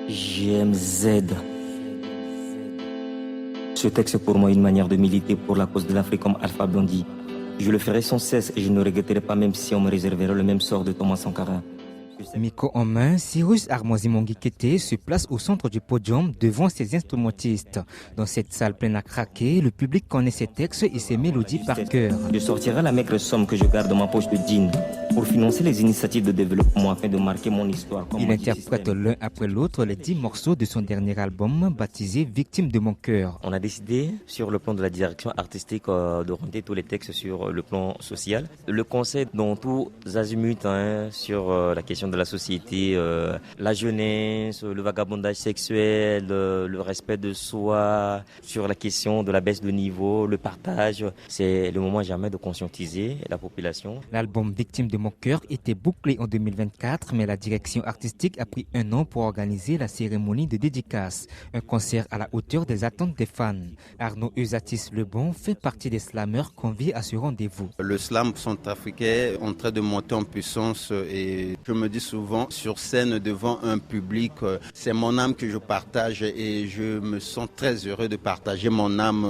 GMZ. Ce texte est pour moi une manière de militer pour la cause de l'Afrique comme Alpha Blondy. Je le ferai sans cesse et je ne regretterai pas même si on me réserverait le même sort de Thomas Sankara. Micro en main, Cyrus Armand Zimongi Kété se place au centre du podium devant ses instrumentistes. Dans cette salle pleine à craquer, le public connaît ses textes et ses mélodies par cœur. Je sortirai la maigre somme que je garde dans ma poche de jean pour financer les initiatives de développement afin de marquer mon histoire. Il interprète l'un après l'autre les 10 morceaux de son dernier album baptisé Victime de mon cœur. On a décidé sur le plan de la direction artistique d'orienter tous les textes sur le plan social. Le conseil dans tous azimuts sur la question de la société, la jeunesse, le vagabondage sexuel, le respect de soi, sur la question de la baisse de niveau, le partage. C'est le moment jamais de conscientiser la population. L'album Victime de mon cœur était bouclé en 2024, mais la direction artistique a pris un an pour organiser la cérémonie de dédicace. Un concert à la hauteur des attentes des fans. Arnaud Usatis Lebon fait partie des slameurs conviés à ce rendez-vous. Le slam centrafricain est en train de monter en puissance et je me dis souvent sur scène devant un public, c'est mon âme que je partage et je me sens très heureux de partager mon âme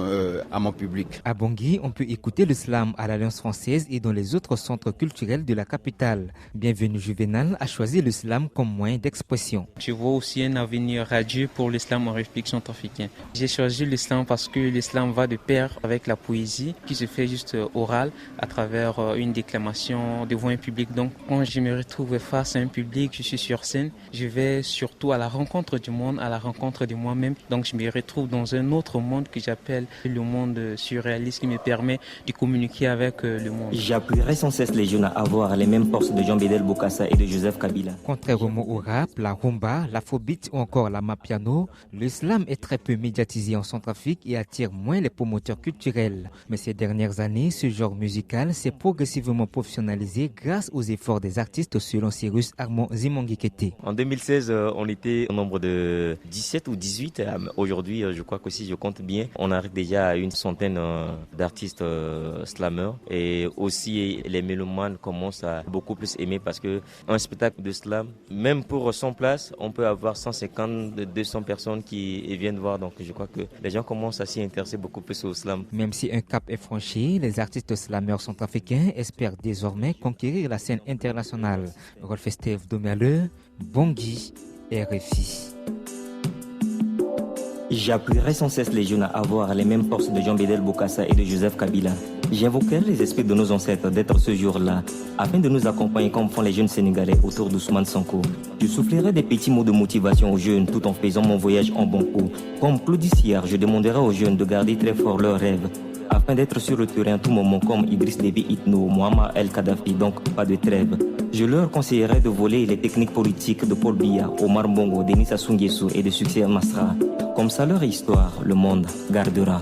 à mon public. À Bangui, on peut écouter le slam à l'Alliance française et dans les autres centres culturels de la capitale. Bienvenue Juvenal a choisi le slam comme moyen d'expression. Je vois aussi un avenir radieux pour l'islam en République centrafricaine. J'ai choisi l'islam parce que l'islam va de pair avec la poésie qui se fait juste orale à travers une déclamation devant un public. Donc quand je me retrouve face à un public, je suis sur scène, je vais surtout à la rencontre du monde, à la rencontre de moi-même. Donc je me retrouve dans un autre monde que j'appelle le monde surréaliste qui me permet de communiquer avec le monde. J'appuierai sans cesse les jeunes à avoir les mêmes forces de Jean-Bédel Bokassa et de Joseph Kabila. Contrairement au rap, la rumba, l'afrobeat ou encore la mapiano, le slam est très peu médiatisé en Centrafrique et attire moins les promoteurs culturels. Mais ces dernières années, ce genre musical s'est progressivement professionnalisé grâce aux efforts des artistes selon Cyrus Armand Zimongi Kété. En 2016, on était au nombre de 17 ou 18. Aujourd'hui, je crois que si je compte bien, on arrive déjà à une centaine d'artistes slameurs. Et aussi, les mélomanes commencent à beaucoup plus aimer parce que un spectacle de slam, même pour 100 places, on peut avoir 150, 200 personnes qui viennent voir. Donc je crois que les gens commencent à s'y intéresser beaucoup plus au slam. Même si un cap est franchi, les artistes slameurs centrafricains espèrent désormais conquérir la scène internationale. Rolf Steve Domerle, Bangui, RFI. J'appuierai sans cesse les jeunes à avoir les mêmes forces de Jean-Bédel Bokassa et de Joseph Kabila. J'invoquerai les esprits de nos ancêtres d'être ce jour-là, afin de nous accompagner comme font les jeunes Sénégalais autour d'Ousmane Sonko. Je soufflerai des petits mots de motivation aux jeunes tout en faisant mon voyage en bon cours. Comme Claudie Sillard, je demanderai aux jeunes de garder très fort leurs rêves, afin d'être sur le terrain à tout moment comme Idriss Déby Itno, Muammar El Kadhafi, donc pas de trêve. Je leur conseillerai de voler les techniques politiques de Paul Biya, Omar Bongo, Denis Sassou Nguesso et de Succès Masra. Comme ça leur histoire, le monde gardera.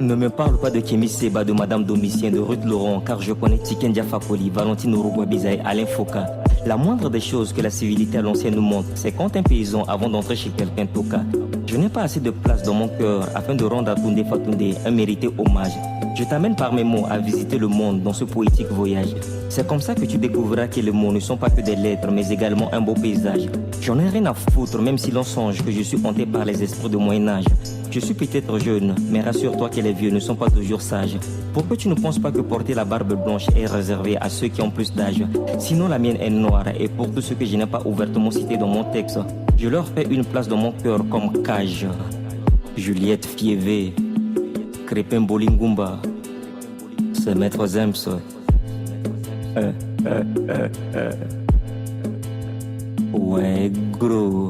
Ne me parle pas de Kémy Seba, de Madame Domitien, de Ruth Laurent, car je connais Tiken Diafakoli, Valentine Uruguay-Bizaï, Alain Foka. La moindre des choses que la civilité à l'ancienne nous montre, c'est quand un paysan, avant d'entrer chez quelqu'un, toka. Je n'ai pas assez de place dans mon cœur afin de rendre à Toundé Fatoundé un mérité hommage. Je t'amène par mes mots à visiter le monde dans ce poétique voyage. C'est comme ça que tu découvriras que les mots ne sont pas que des lettres, mais également un beau paysage. J'en ai rien à foutre, même si l'on songe que je suis hanté par les esprits de Moyen-Âge. Je suis peut-être jeune, mais rassure-toi que les vieux ne sont pas toujours sages. Pourquoi tu ne penses pas que porter la barbe blanche est réservé à ceux qui ont plus d'âge? Sinon la mienne est noire, et pour tous ceux que je n'ai pas ouvertement cités dans mon texte, je leur fais une place dans mon cœur comme cage. Juliette Fievé, Crépin Bolingumba, c'est Maître Zems. Ouais, gros.